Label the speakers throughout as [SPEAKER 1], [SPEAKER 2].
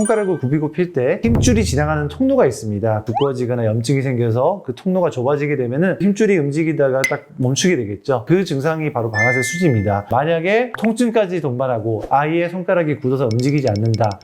[SPEAKER 1] 손가락을 굽히고 필 때 힘줄이 지나가는 통로가 있습니다. 두꺼워지거나 염증이 생겨서 그 통로가 좁아지게 되면은 힘줄이 움직이다가 딱 멈추게 되겠죠. 그 증상이 바로 방아쇠 수지입니다. 만약에 통증까지 동반하고 아이의 손가락이 굳어서 움직이지 않는다.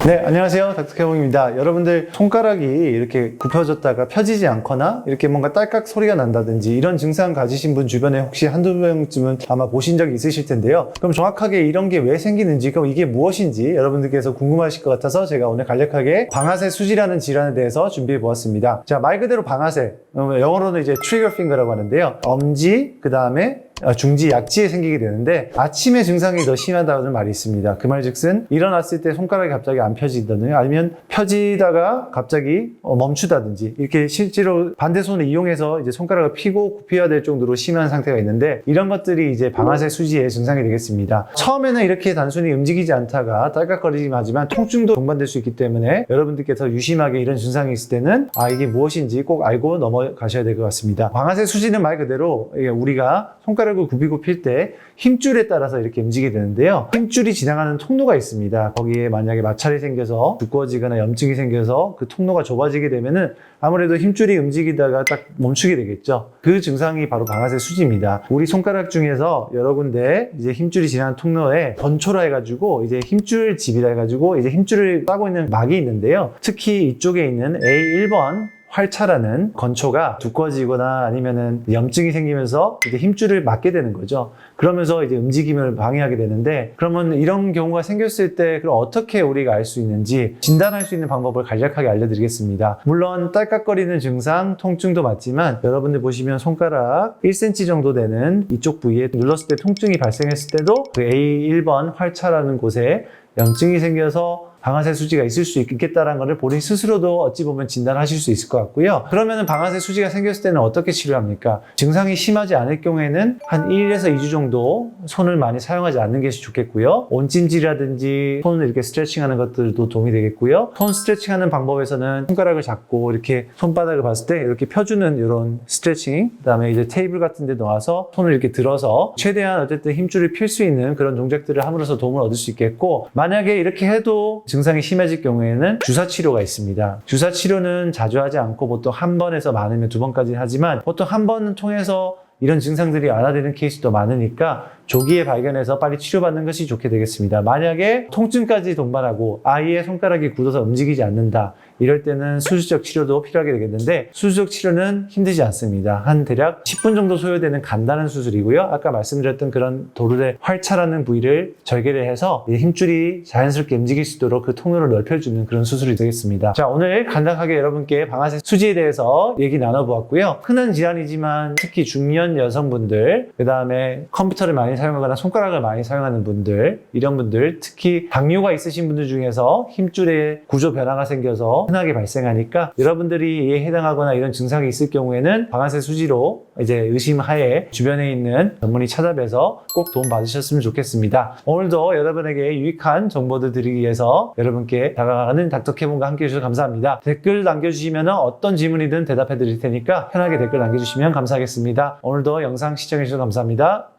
[SPEAKER 1] 네, 안녕하세요. 닥터케몽입니다. 여러분들 손가락이 이렇게 굽혀졌다가 펴지지 않거나 이렇게 뭔가 딸깍 소리가 난다든지 이런 증상 가지신 분 주변에 혹시 한두 명쯤은 아마 보신 적이 있으실 텐데요. 그럼 정확하게 이런 게 왜 생기는지, 그럼 이게 무엇인지 여러분들께서 궁금하실 것 같아서 제가 오늘 간략하게 방아쇠 수지라는 질환에 대해서 준비해 보았습니다. 자, 말 그대로 방아쇠, 영어로는 이제 트리거 핑거라고 하는데요. 엄지, 그 다음에 중지, 약지에 생기게 되는데 아침에 증상이 더 심하다는 말이 있습니다. 그 말즉슨 일어났을 때 손가락이 갑자기 안 펴지다든지 아니면 펴지다가 갑자기 멈추다든지 이렇게 실제로 반대손을 이용해서 이제 손가락을 펴고 굽혀야 될 정도로 심한 상태가 있는데 이런 것들이 이제 방아쇠 수지의 증상이 되겠습니다. 처음에는 이렇게 단순히 움직이지 않다가 딸깍거리기만 하지만 통증도 동반될 수 있기 때문에 여러분들께서 유심하게 이런 증상이 있을 때는 이게 무엇인지 꼭 알고 넘어가셔야 될 것 같습니다. 방아쇠 수지는 말 그대로 우리가 손가락을 굽히고 필 때 힘줄에 따라서 이렇게 움직이게 되는데요. 힘줄이 지나가는 통로가 있습니다. 거기에 만약에 마찰이 생겨서 두꺼워지거나 염증이 생겨서 그 통로가 좁아지게 되면은 아무래도 힘줄이 움직이다가 딱 멈추게 되겠죠. 그 증상이 바로 방아쇠 수지입니다. 우리 손가락 중에서 여러 군데 이제 힘줄이 지나는 통로에 건초라 해가지고 이제 힘줄 집이라 해가지고 이제 힘줄을 싸고 있는 막이 있는데요. 특히 이쪽에 있는 A1번 활차라는 건초가 두꺼워지거나 아니면은 염증이 생기면서 이제 힘줄을 막게 되는 거죠. 그러면서 이제 움직임을 방해하게 되는데, 그러면 이런 경우가 생겼을 때 그럼 어떻게 우리가 알 수 있는지 진단할 수 있는 방법을 간략하게 알려드리겠습니다. 물론 딸깍거리는 증상, 통증도 맞지만 여러분들 보시면 손가락 1cm 정도 되는 이쪽 부위에 눌렀을 때 통증이 발생했을 때도 그 A1번 활차라는 곳에 염증이 생겨서 방아쇠 수지가 있을 수 있겠다라는 것을 본인 스스로도 어찌 보면 진단하실 수 있을 것 같고요. 그러면은 방아쇠 수지가 생겼을 때는 어떻게 치료합니까? 증상이 심하지 않을 경우에는 한 1에서 2주 정도 손을 많이 사용하지 않는 것이 좋겠고요. 온찜질이라든지 손을 이렇게 스트레칭하는 것들도 도움이 되겠고요. 손 스트레칭하는 방법에서는 손가락을 잡고 이렇게 손바닥을 봤을 때 이렇게 펴주는 이런 스트레칭, 그다음에 이제 테이블 같은 데 놓아서 손을 이렇게 들어서 최대한 어쨌든 힘줄을 필 수 있는 그런 동작들을 함으로써 도움을 얻을 수 있겠고, 만약에 이렇게 해도 증상이 심해질 경우에는 주사 치료가 있습니다. 주사 치료는 자주 하지 않고 보통 한 번에서 많으면 두 번까지 하지만 보통 한 번은 통해서 이런 증상들이 완화되는 케이스도 많으니까 조기에 발견해서 빨리 치료받는 것이 좋게 되겠습니다. 만약에 통증까지 동반하고 아이의 손가락이 굳어서 움직이지 않는다, 이럴 때는 수술적 치료도 필요하게 되겠는데 수술적 치료는 힘들지 않습니다. 한 대략 10분 정도 소요되는 간단한 수술이고요. 아까 말씀드렸던 그런 도르래 활차라는 부위를 절개를 해서 힘줄이 자연스럽게 움직일 수 있도록 그 통로를 넓혀주는 그런 수술이 되겠습니다. 자, 오늘 간단하게 여러분께 방아쇠 수지에 대해서 얘기 나눠보았고요. 흔한 질환이지만 특히 중년 여성분들, 그 다음에 컴퓨터를 많이 사용하거나 손가락을 많이 사용하는 분들, 이런 분들, 특히 당뇨가 있으신 분들 중에서 힘줄에 구조 변화가 생겨서 흔하게 발생하니까 여러분들이 이에 해당하거나 이런 증상이 있을 경우에는 방아쇠 수지로 이제 의심하에 주변에 있는 전문의 찾아뵈서 꼭 도움 받으셨으면 좋겠습니다. 오늘도 여러분에게 유익한 정보들 드리기 위해서 여러분께 다가가는 닥터케몽과 함께 해주셔서 감사합니다. 댓글 남겨주시면 어떤 질문이든 대답해 드릴 테니까 편하게 댓글 남겨주시면 감사하겠습니다. 오늘도 영상 시청해주셔서 감사합니다.